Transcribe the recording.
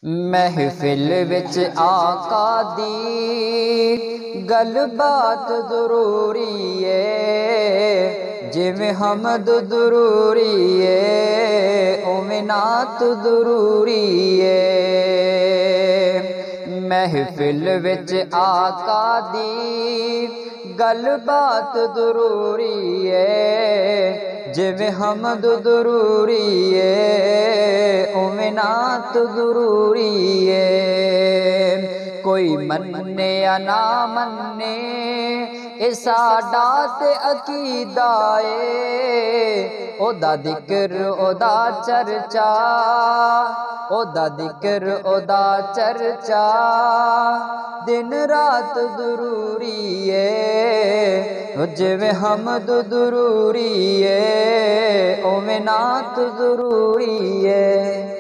महफिल विच आका दी गलबात जरूरी है। जिवें हमद जरूरी है उवें नात जरूरी है। महफिल विच आका दी गलबात जरूरी है। जिवें हमद जरूरी है उवें नात जरूरी है। कोई मन्ने या ना मन्ने ए साडा ते अकीदा ए। ओदा जिक्र ओदा चर्चा, ओदा जिक्र ओदा चर्चा दिन रात जरूरी है। जिवें हमद जरूरी है उवें नात जरूरी है।